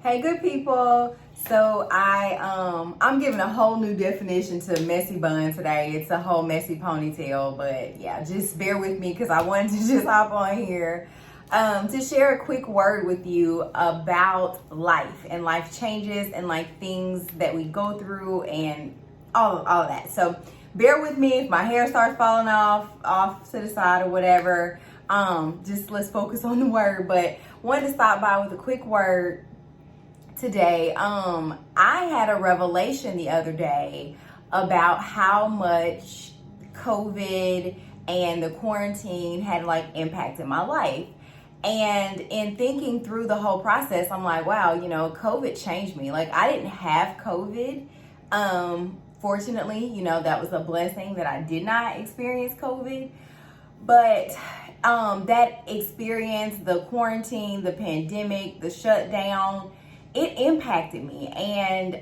Hey, good people. So I'm giving a whole new definition to messy bun today. It's a whole messy ponytail, but yeah, just bear with me because I wanted to just hop on here to share a quick word with you about life and life changes and like things that we go through and all of that. So bear with me if my hair starts falling off to the side or whatever. Just let's focus on the word. But wanted to stop by with a quick word today. I had a revelation the other day about how much COVID and the quarantine had like impacted my life. And in thinking through the whole process, I'm like, wow, COVID changed me. Like, I didn't have COVID. Fortunately, that was a blessing that I did not experience COVID. But that experience, the quarantine, the pandemic, the shutdown, it impacted me. And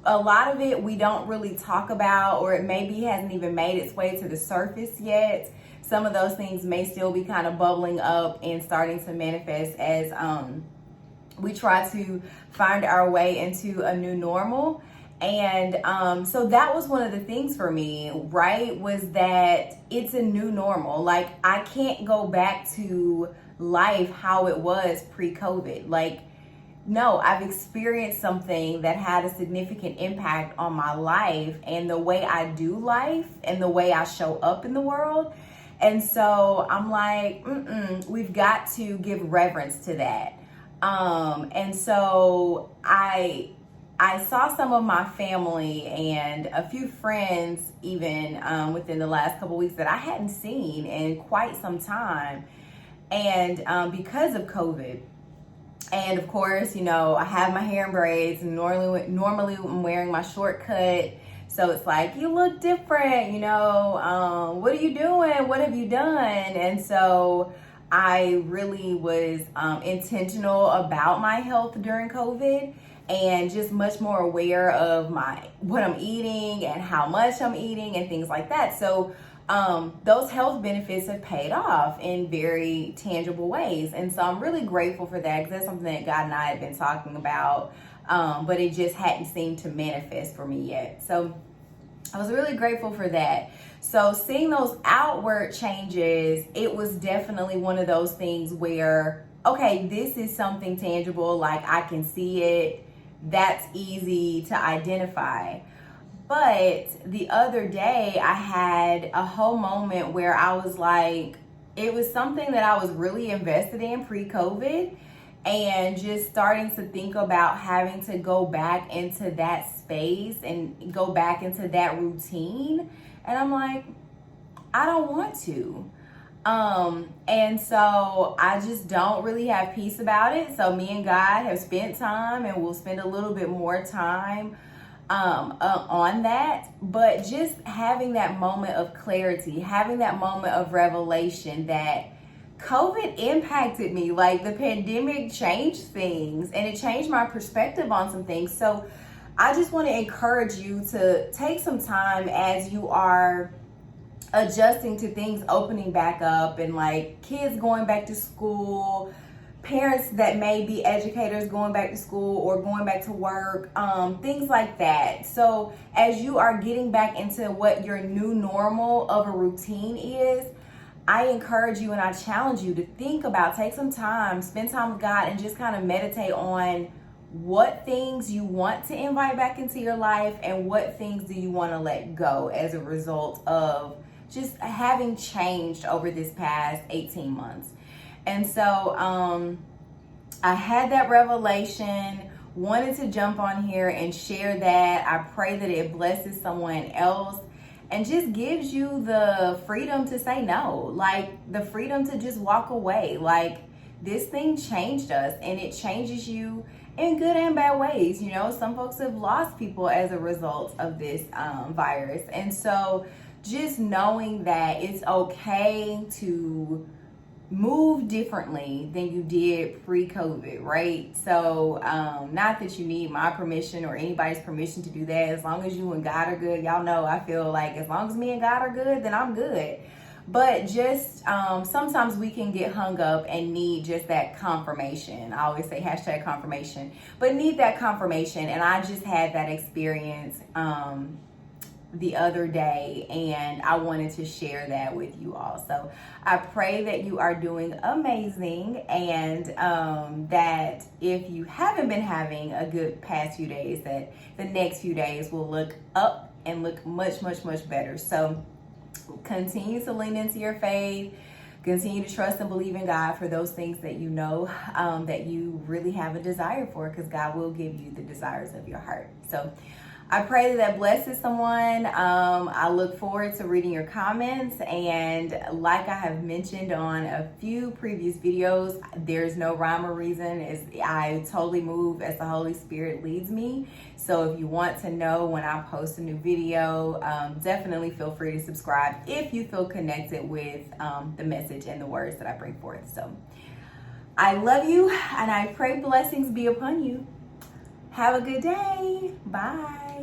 a lot of it we don't really talk about, or it maybe hasn't even made its way to the surface yet. Some of those things may still be kind of bubbling up and starting to manifest as we try to find our way into a new normal. And so that was one of the things for me, right? Was that it's a new normal. Like, I can't go back to life how it was pre-COVID. Like, no, I've experienced something that had a significant impact on my life and the way I do life and the way I show up in the world. And so I'm like, we've got to give reverence to that. And so I saw some of my family and a few friends even within the last couple weeks that I hadn't seen in quite some time. And because of COVID. And of course, I have my hair in braids, and normally I'm wearing my short cut. So it's like, you look different, what are you doing? What have you done? And so I really was intentional about my health during COVID and just much more aware of what I'm eating and how much I'm eating and things like that. So those health benefits have paid off in very tangible ways. And so I'm really grateful for that, because that's something that God and I had been talking about, but it just hadn't seemed to manifest for me yet. So I was really grateful for that. So seeing those outward changes, it was definitely one of those things where, okay, this is something tangible, like I can see it, that's easy to identify. But the other day I had a whole moment where I was like, it was something that I was really invested in pre-COVID, and just starting to think about having to go back into that space and go back into that routine. And I'm like, I don't want to. And so I just don't really have peace about it. So me and God have spent time, and we'll spend a little bit more time on that. But just having that moment of clarity, having that moment of revelation that COVID impacted me. Like, the pandemic changed things, and it changed my perspective on some things. So I just want to encourage you to take some time as you are adjusting to things opening back up, and like kids going back to school, parents that may be educators going back to school or going back to work, things like that. So as you are getting back into what your new normal of a routine is, I encourage you and I challenge you to take some time, spend time with God, and just kind of meditate on what things you want to invite back into your life and what things do you want to let go as a result of just having changed over this past 18 months. And so I had that revelation, wanted to jump on here and share that. I pray that it blesses someone else and just gives you the freedom to say no, like the freedom to just walk away. Like, this thing changed us, and it changes you in good and bad ways. Some folks have lost people as a result of this virus. And so just knowing that it's okay to move differently than you did pre-COVID, right? So not that you need my permission or anybody's permission to do that. As long as you and God are good, y'all know I feel like as long as me and God are good, then I'm good. But just sometimes we can get hung up and need just that confirmation. I always say hashtag confirmation, but need that confirmation. And I just had that experience the other day, and I wanted to share that with you all. So I pray that you are doing amazing, and that if you haven't been having a good past few days, that the next few days will look up and look much, much, much better. So continue to lean into your faith. Continue to trust and believe in God for those things that you know that you really have a desire for, because God will give you the desires of your heart. So I pray that blesses someone. I look forward to reading your comments. And like I have mentioned on a few previous videos, there's no rhyme or reason. I totally move as the Holy Spirit leads me. So if you want to know when I post a new video, definitely feel free to subscribe if you feel connected with the message and the words that I bring forth. So I love you, and I pray blessings be upon you. Have a good day. Bye.